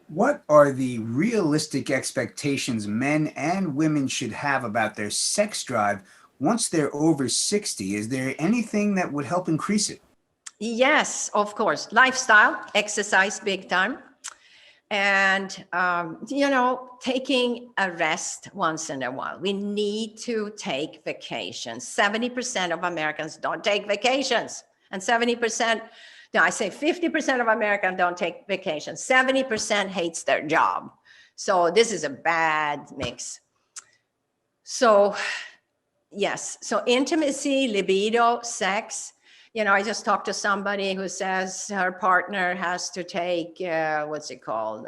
What are the realistic expectations men and women should have about their sex drive once they're over 60? Is there anything that would help increase it? Yes, of course. Lifestyle, exercise big time. And, taking a rest once in a while. We need to take vacations. 70% of Americans don't take vacations. And 70%, no, I say 50% of Americans don't take vacations. 70% hates their job. So this is a bad mix. So, yes. So intimacy, libido, sex. I just talked to somebody who says her partner has to take, what's it called?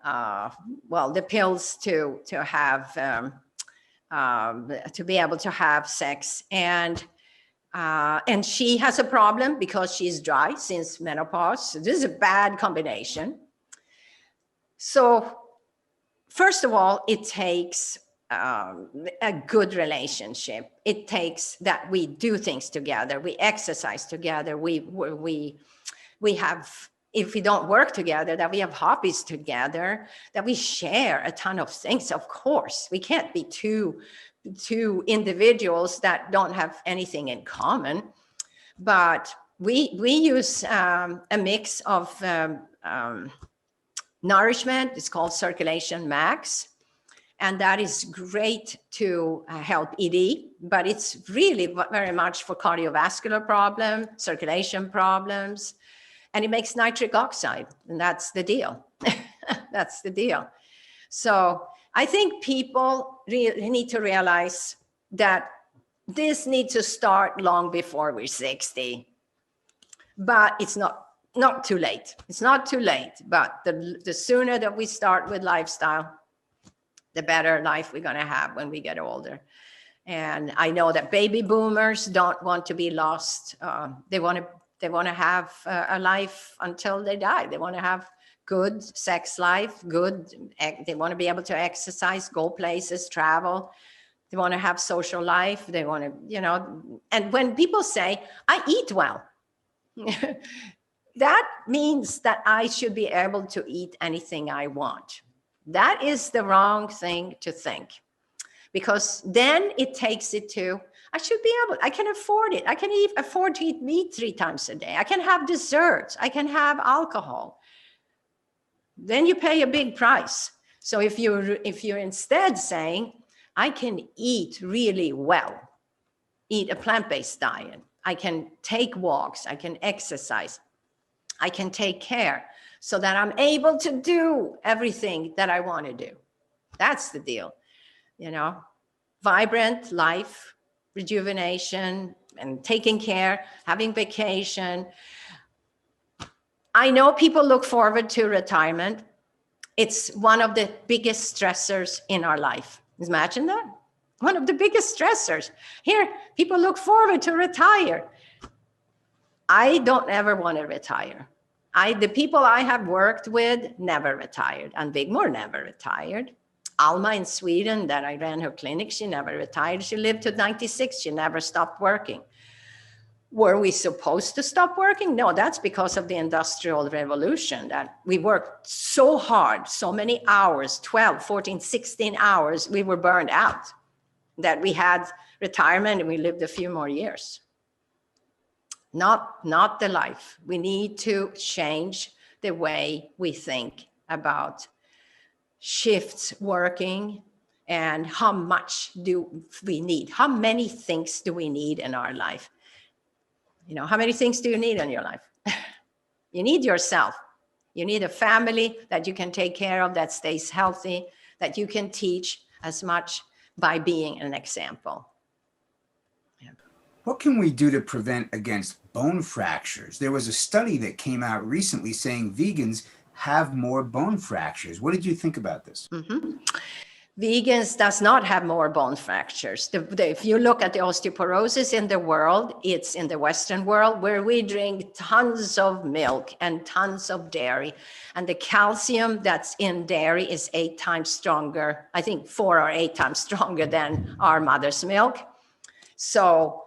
The pills to have, to be able to have sex. And she has a problem because she's dry since menopause. So this is a bad combination. So first of all, it takes a good relationship. It takes that we do things together, we exercise together, we have, if we don't work together, that we have hobbies together, that we share a ton of things. Of course, we can't be two individuals that don't have anything in common, but we use a mix of nourishment. It's called Circulation Max. And that is great to help ED, but it's really very much for cardiovascular problems, circulation problems, and it makes nitric oxide, and that's the deal. That's the deal. So I think people really need to realize that this needs to start long before we're 60, but it's not too late. It's not too late, but the sooner that we start with lifestyle, the better life we're going to have when we get older. And I know that baby boomers don't want to be lost. They want to have a life until they die. They want to have good sex life, they want to be able to exercise, go places, travel. They want to have social life. They want to, and when people say, I eat well, that means that I should be able to eat anything I want. That is the wrong thing to think, because then it takes it to, I should be able, I can afford it. I can afford to eat meat 3 times a day. I can have desserts. I can have alcohol. Then you pay a big price. So if you're instead saying, I can eat really well, eat a plant-based diet, I can take walks, I can exercise, I can take care, so that I'm able to do everything that I want to do. That's the deal, vibrant life, rejuvenation, and taking care, having vacation. I know people look forward to retirement. It's one of the biggest stressors in our life. Imagine that. One of the biggest stressors. Here, people look forward to retire. I don't ever want to retire. The people I have worked with never retired. And Vigmor never retired. Alma in Sweden, that I ran her clinic, she never retired. She lived to 96. She never stopped working. Were we supposed to stop working? No, that's because of the Industrial Revolution, that we worked so hard, so many hours, 12, 14, 16 hours, we were burned out, that we had retirement and we lived a few more years. Not the life. We need to change the way we think about shifts working and how much do we need? How many things do we need in our life? How many things do you need in your life? You need yourself. You need a family that you can take care of, that stays healthy, that you can teach as much by being an example. What can we do to prevent against bone fractures? There was a study that came out recently saying vegans have more bone fractures. What did you think about this? Mm-hmm. Vegans does not have more bone fractures. If you look at the osteoporosis in the world, it's in the Western world where we drink tons of milk and tons of dairy. And the calcium that's in dairy is 8 times stronger, I think 4 or 8 times stronger than our mother's milk. So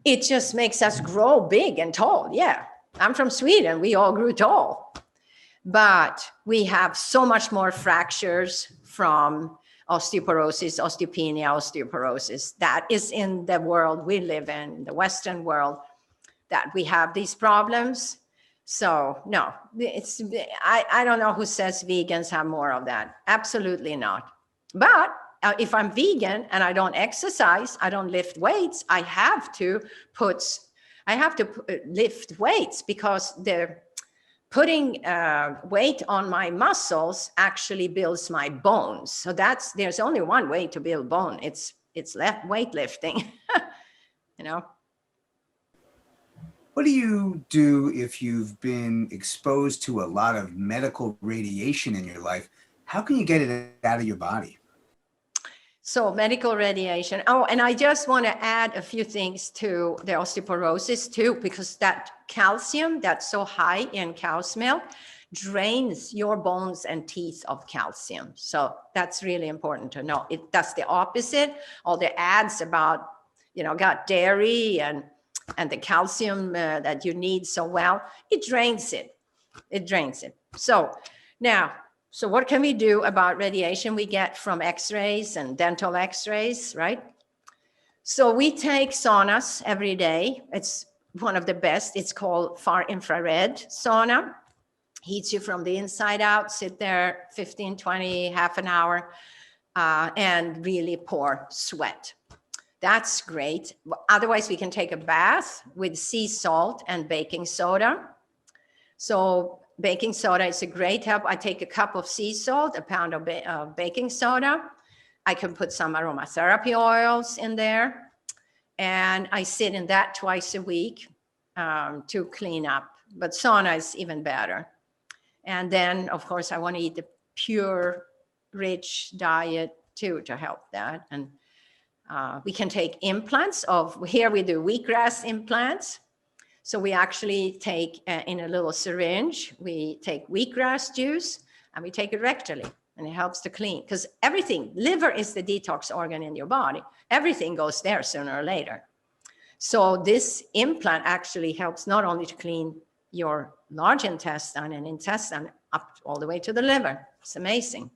it just makes us grow big and tall. Yeah, I'm from Sweden. We all grew tall. But we have so much more fractures from osteoporosis, osteopenia, osteoporosis. That is in the world we live in, the Western world, that we have these problems. So no, I don't know who says vegans have more of that. Absolutely not. But if I'm vegan and I don't exercise, I don't lift weights, I have to lift weights, because they're putting weight on my muscles actually builds my bones. So there's only one way to build bone. It's weightlifting, you know. What do you do if you've been exposed to a lot of medical radiation in your life? How can you get it out of your body? So medical radiation. Oh, and I just want to add a few things to the osteoporosis too, because that calcium that's so high in cow's milk drains your bones and teeth of calcium. So that's really important to know. That's the opposite. All the ads about, got dairy and the calcium that you need so well, it drains it. It drains it. So now, so what can we do about radiation we get from x-rays and dental x-rays, right? So we take saunas every day. It's one of the best. It's called far infrared sauna. Heats you from the inside out, sit there 15, 20, half an hour, and really pour sweat. That's great. Otherwise, we can take a bath with sea salt and baking soda. So baking soda is a great help. I take a cup of sea salt, a pound of baking soda. I can put some aromatherapy oils in there. And I sit in that twice a week to clean up. But sauna is even better. And then, of course, I want to eat the pure, rich diet too to help that. And we can take implants here we do wheatgrass implants. So we actually take in a little syringe, we take wheatgrass juice and we take it rectally, and it helps to clean, because liver is the detox organ in your body. Everything goes there sooner or later. So this implant actually helps not only to clean your large intestine and intestine up all the way to the liver. It's amazing.